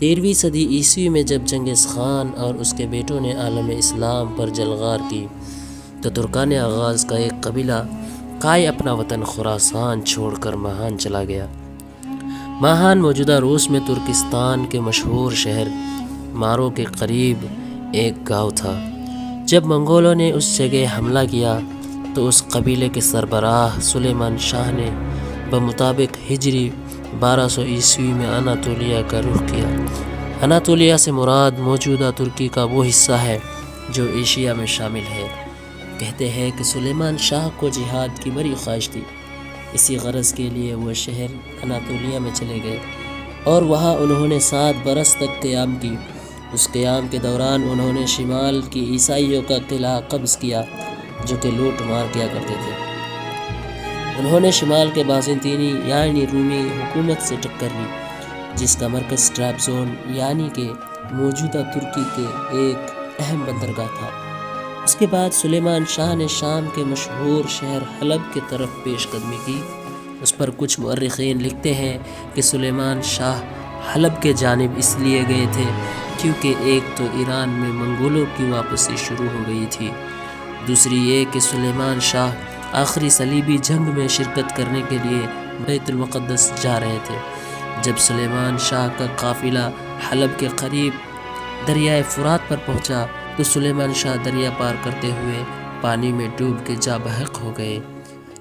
13ویں صدی عیسوی میں جب چنگیز خان اور اس کے بیٹوں نے عالم اسلام پر جلغار کی تو ترکان آغاز کا ایک قبیلہ قائے اپنا وطن خراسان چھوڑ کر ماہان چلا گیا۔ ماہان موجودہ روس میں ترکستان کے مشہور شہر مارو کے قریب ایک گاؤں تھا۔ جب منگولوں نے اس جگہ حملہ کیا تو اس قبیلے کے سربراہ سلیمان شاہ نے بمطابق ہجری 1200 عیسوی میں اناطولیہ کا رخ کیا۔ اناطولیہ سے مراد موجودہ ترکی کا وہ حصہ ہے جو ایشیا میں شامل ہے۔ کہتے ہیں کہ سلیمان شاہ کو جہاد کی بڑی خواہش تھی، اسی غرض کے لیے وہ شہر اناطولیہ میں چلے گئے اور وہاں انہوں نے 7 برس تک قیام کی۔ اس قیام کے دوران انہوں نے شمال کی عیسائیوں کا قلعہ قبض کیا جو کہ لوٹ مار کیا کرتے تھے۔ انہوں نے شمال کے بازنطینی یعنی رومی حکومت سے ٹکر لی، جس کا مرکز ٹرابزون یعنی کہ موجودہ ترکی کے ایک اہم بندرگاہ تھا۔ اس کے بعد سلیمان شاہ نے شام کے مشہور شہر حلب کی طرف پیش قدمی کی۔ اس پر کچھ مورخین لکھتے ہیں کہ سلیمان شاہ حلب کے جانب اس لیے گئے تھے کیونکہ ایک تو ایران میں منگولوں کی واپسی شروع ہو گئی تھی، دوسری یہ کہ سلیمان شاہ آخری صلیبی جنگ میں شرکت کرنے کے لیے بیت المقدس جا رہے تھے۔ جب سلیمان شاہ کا قافلہ حلب کے قریب دریائے فرات پر پہنچا تو سلیمان شاہ دریا پار کرتے ہوئے پانی میں ڈوب کے جاں بحق ہو گئے۔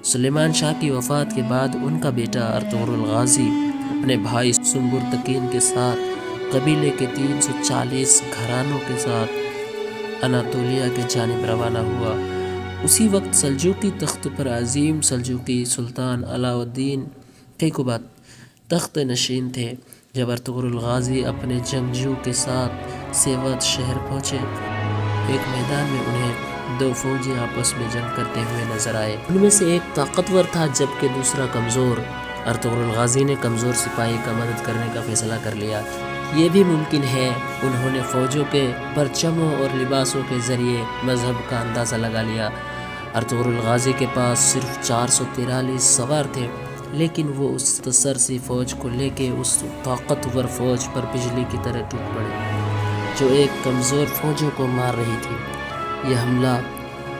سلیمان شاہ کی وفات کے بعد ان کا بیٹا ارطغرل غازی اپنے بھائی سنبرتکین کے ساتھ قبیلے کے 340 گھرانوں کے ساتھ اناطولیہ کی جانب روانہ ہوا۔ اسی وقت سلجوقی تخت پر عظیم سلجوقی سلطان علاء الدین کیقوباد تخت نشین تھے۔ جب ارطغرل غازی اپنے جنگجو کے ساتھ سیوت شہر پہنچے، ایک میدان میں انہیں 2 فوجی آپس میں جنگ کرتے ہوئے نظر آئے۔ ان میں سے ایک طاقتور تھا جبکہ دوسرا کمزور۔ ارطغرل غازی نے کمزور سپاہی کا مدد کرنے کا فیصلہ کر لیا۔ یہ بھی ممکن ہے انہوں نے فوجوں کے پرچموں اور لباسوں کے ذریعے مذہب کا اندازہ لگا لیا۔ ارطغرل غازی کے پاس صرف 443 سوار تھے، لیکن وہ اس سرسی فوج کو لے کے اس طاقتور فوج پر بجلی کی طرح ٹوٹ پڑے جو ایک کمزور فوجوں کو مار رہی تھی۔ یہ حملہ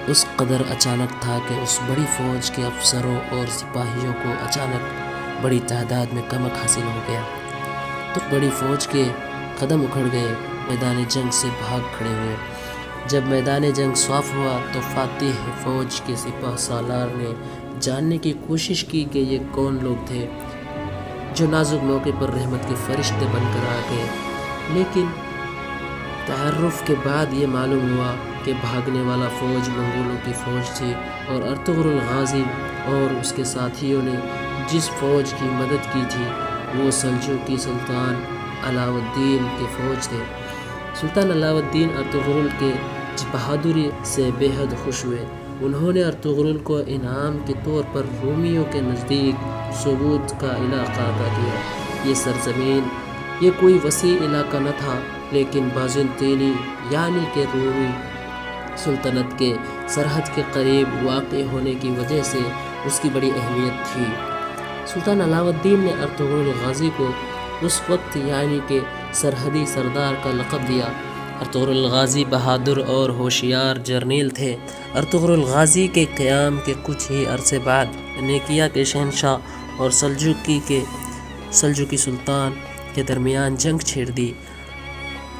اس قدر اچانک تھا کہ اس بڑی فوج کے افسروں اور سپاہیوں کو اچانک بڑی تعداد میں کمک حاصل ہو گیا تو بڑی فوج کے قدم اکھڑ گئے، میدان جنگ سے بھاگ کھڑے ہوئے۔ جب میدان جنگ صاف ہوا تو فاتح فوج کے سپہ سالار نے جاننے کی کوشش کی کہ یہ کون لوگ تھے جو نازک موقع پر رحمت کے فرشتے بن کر آ گئے، لیکن تعارف کے بعد یہ معلوم ہوا کہ بھاگنے والا فوج منگولوں کی فوج تھی اور ارطغرل غازی اور اس کے ساتھیوں نے جس فوج کی مدد کی تھی وہ سلجوقی سلطان علاء الدین کے فوج تھے۔ سلطان علاء الدین ارطغرل کے بہادری سے بے حد خوش ہوئے۔ انہوں نے ارطغرل کو انعام کے طور پر رومیوں کے نزدیک سوگوت کا علاقہ عطا کیا۔ یہ سرزمین یہ کوئی وسیع علاقہ نہ تھا، لیکن بازنطینی یعنی کہ رومی سلطنت کے سرحد کے قریب واقع ہونے کی وجہ سے اس کی بڑی اہمیت تھی۔ سلطان علاء الدین نے ارطغرل غازی کو اس وقت یعنی کہ سرحدی سردار کا لقب دیا۔ ارطغرل غازی بہادر اور ہوشیار جرنیل تھے۔ ارطغرل غازی کے قیام کے کچھ ہی عرصے بعد نیکیا کے شہنشاہ اور سلجوقی سلطان کے درمیان جنگ چھڑ دی۔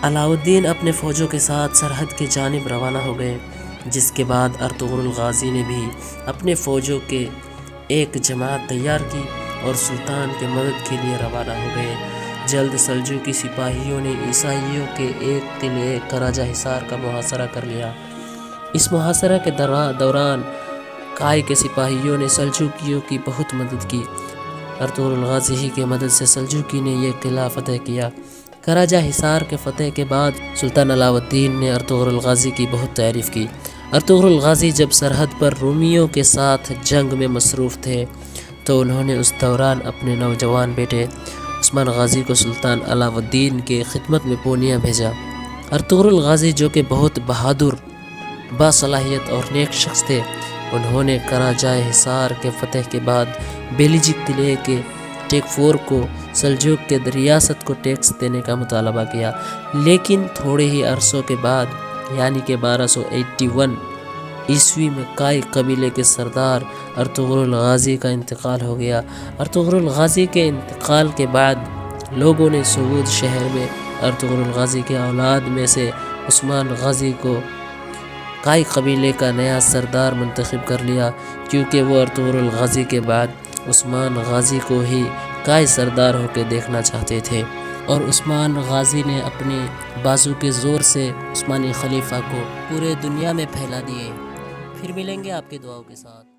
علاء الدین اپنے فوجوں کے ساتھ سرحد کی جانب روانہ ہو گئے، جس کے بعد ارطغرل غازی نے بھی اپنے فوجوں کے ایک جماعت تیار کی اور سلطان کے مدد کے لیے روانہ ہو گئے۔ جلد سلجوقی سپاہیوں نے عیسائیوں کے ایک قلعے کراجہ حصار کا محاصرہ کر لیا۔ اس محاصرہ کے دوران قائے کے سپاہیوں نے سلجوقیوں کی بہت مدد کی۔ ارطغرل غازی ہی کی مدد سے سلجوقی نے یہ قلعہ فتح کیا۔ کراجہ حصار کے فتح کے بعد سلطان علاء الدین نے ارطغرل غازی کی بہت تعریف کی۔ ارطغرل غازی جب سرحد پر رومیوں کے ساتھ جنگ میں مصروف تھے تو انہوں نے اس دوران اپنے نوجوان بیٹے عثمان غازی کو سلطان علاء الدین کے خدمت میں پونیا بھیجا۔ ارطغرل غازی جو کہ بہت بہادر، باصلاحیت اور نیک شخص تھے، انہوں نے کراجہ حصار کے فتح کے بعد بیلیجک قلعے کے ٹیک 4 کو سلجوق کے ریاست کو ٹیکس دینے کا مطالبہ کیا، لیکن تھوڑے ہی عرصوں کے بعد یعنی کہ 1281 عیسوی میں کائی قبیلے کے سردار ارطغرل غازی کا انتقال ہو گیا۔ ارطغرل غازی کے انتقال کے بعد لوگوں نے سعود شہر میں ارطغرل غازی کے اولاد میں سے عثمان غازی کو کائی قبیلے کا نیا سردار منتخب کر لیا، کیونکہ وہ ارطغرل غازی کے بعد عثمان غازی کو ہی کائی سردار ہو کے دیکھنا چاہتے تھے، اور عثمان غازی نے اپنے بازو کے زور سے عثمانی خلیفہ کو پورے دنیا میں پھیلا دیے۔ پھر ملیں گے آپ کی دعاؤں کے ساتھ۔